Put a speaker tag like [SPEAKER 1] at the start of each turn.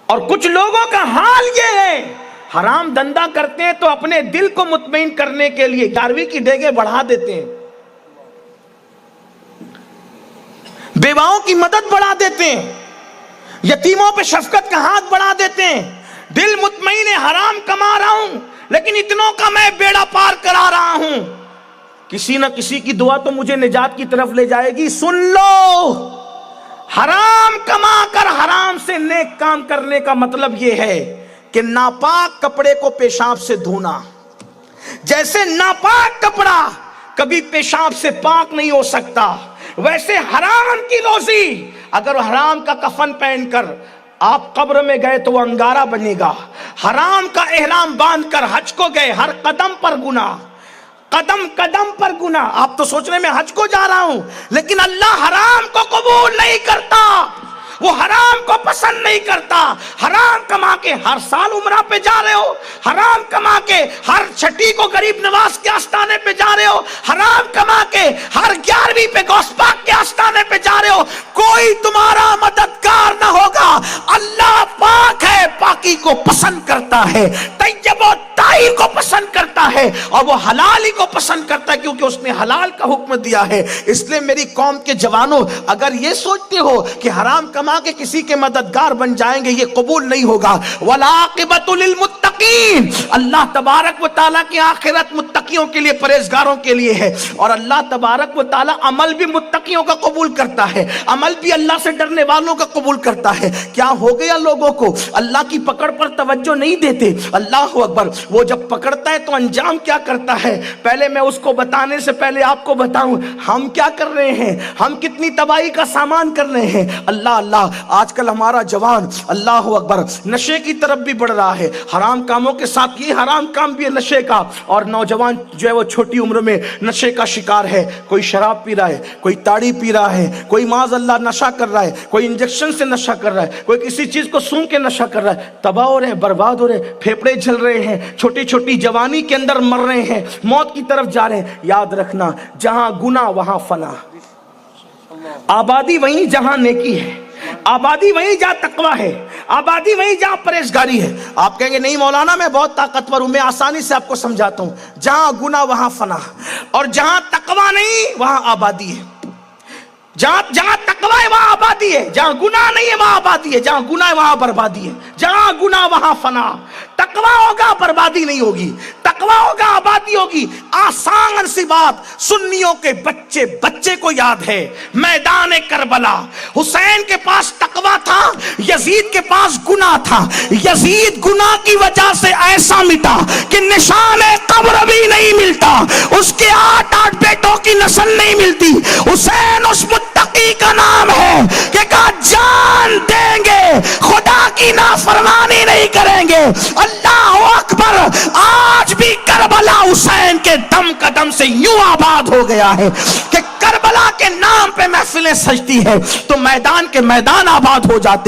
[SPEAKER 1] اور کچھ لوگوں کا حال یہ ہے، حرام دھندا کرتے ہیں تو اپنے دل کو مطمئن کرنے کے لیے 11ویں کی ڈیگیں بڑھا دیتے ہیں، بیواؤں کی مدد بڑھا دیتے ہیں، یتیموں پہ شفقت کا ہاتھ بڑھا دیتے ہیں، دل مطمئن ہے حرام کما رہا ہوں لیکن اتنوں کا میں بیڑا پار کرا رہا ہوں، کسی نہ کسی کی دعا تو مجھے نجات کی طرف لے جائے گی۔ سن لو، حرام کما کر حرام سے نیک کام کرنے کا مطلب یہ ہے کہ ناپاک کپڑے کو پیشاب سے دھونا، جیسے ناپاک کپڑا کبھی پیشاب سے پاک نہیں ہو سکتا، ویسے حرام کی روزی اگر حرام کا کفن پہن کر آپ قبر میں گئے تو وہ انگارہ بنے گا، حرام کا احرام باندھ کر حج کو گئے، ہر قدم پر گناہ، قدم قدم پر گناہ۔ آپ تو سوچ رہے میں حج کو جا رہا ہوں، لیکن اللہ حرام کو قبول نہیں کرتا، وہ حرام کو پسند نہیں کرتا۔ حرام کما کے ہر سال عمرہ پہ جا رہے ہو، حرام کما کے ہر چھٹی کو غریب نواز کے آستانے پہ جا رہے ہو، حرام کما کے ہر 11ویں پہ غوث پاک کے آستانے پہ جا رہے ہو، کوئی تمہارا مددگار نہ ہوگا۔ اللہ پاک ہے، پاکی کو پسند کرتا ہے، طیب و طاہر کو پسند کرتا ہے، اور وہ حلال ہی کو پسند کرتا ہے کیونکہ اس نے حلال کا حکم دیا ہے۔ اس لیے میری قوم کے جوانوں، اگر یہ سوچتے ہو کہ حرام کما کے کسی کے مددگار بن جائیں گے، یہ قبول نہیں ہوگا۔ والعاقبۃ للمتقین، اللہ تبارک و تعالیٰ کی آخرت متقیوں کے لیے، پرہیزگاروں کے لیے ہے، اور اللہ تبارک و تعالیٰ عمل بھی متقیوں کا قبول کرتا ہے، عمل بھی اللہ سے ڈرنے والوں کا قبول کرتا ہے۔ کیا ہو گیا لوگوں کو اللہ کی پکڑ پر توجہ نہیں دیتے؟ اللہ اکبر، وہ جب پکڑتا ہے تو انجام کیا کرتا ہے؟ پہلے میں اس کو بتانے سے پہلے آپ کو بتاؤں ہم کیا کر رہے ہیں، ہم کتنی تباہی کا سامان کر رہے ہیں۔ اللہ آج کل ہمارا جوان اللہ اکبر نشے کی طرف بھی بڑھ رہا ہے، حرام کاموں کے ساتھ یہ حرام کام بھی ہے نشے کا، اور نوجوان جو ہے وہ چھوٹی عمر میں نشے کا شکار ہے، کوئی شراب پی رہا ہے، کوئی تاڑی پی رہا ہے، کوئی معاذ اللہ نشہ کر رہا ہے، کوئی انجیکشن سے نشہ کر رہا ہے، کوئی کسی چیز کو سونگھ کے نشہ کر رہا ہے، تباہ ہو رہے ہیں، برباد ہو رہے ہیں، پھیپڑے جل رہے ہیں، چھوٹی چھوٹی جوانی کے اندر مر رہے ہیں، موت کی طرف جا رہے ہیں۔ یاد رکھنا، جہاں گناہ وہاں فنا، آبادی وہیں جہاں نیکی ہے، آبادی وہیں جہاں تقویٰ ہے، آبادی وہیں جہاں پرہیزگاری ہے۔ آپ کہیں گے نہیں مولانا میں بہت طاقتور ہوں، میں آسانی سے آپ کو سمجھاتا ہوں، جہاں گناہ وہاں فنا، اور جہاں تقویٰ نہیں وہاں آبادی ہے۔ جہاں تقویٰ ہے وہاں آبادی ہے، جہاں گناہ نہیں ہے وہاں آبادی ہے، جہاں گناہ ہے وہاں بربادی ہے، جہاں گناہ وہاں فنا۔ تقویٰ ہوگا بربادی نہیں ہوگی، تقویٰ ہوگا آبادی ہوگی۔ آسان سی بات، سنیوں کے بچے بچے کو یاد ہے میدان کربلا، حسین کے پاس تقویٰ تھا، یزید کے پاس گناہ تھا، یزید گناہ کی وجہ سے ایسا مٹا کہ نشان قبر بھی نہیں ملتا، اس کے 8 بیٹوں کی نسل نہیں ملتی۔ حسین اس متقی کا نام ہے کہ کہا جان دیں گے خدا کی نافرمانی نہیں کریں گے۔ اللہ اکبر، آج بھی کربلا حسین کے دم قدم سے یوں آباد ہو گیا ہے کہ کربلا کے نام پہ محفلیں سجتی ہے تو میدان کے میدان آباد ہو جاتے ہیں۔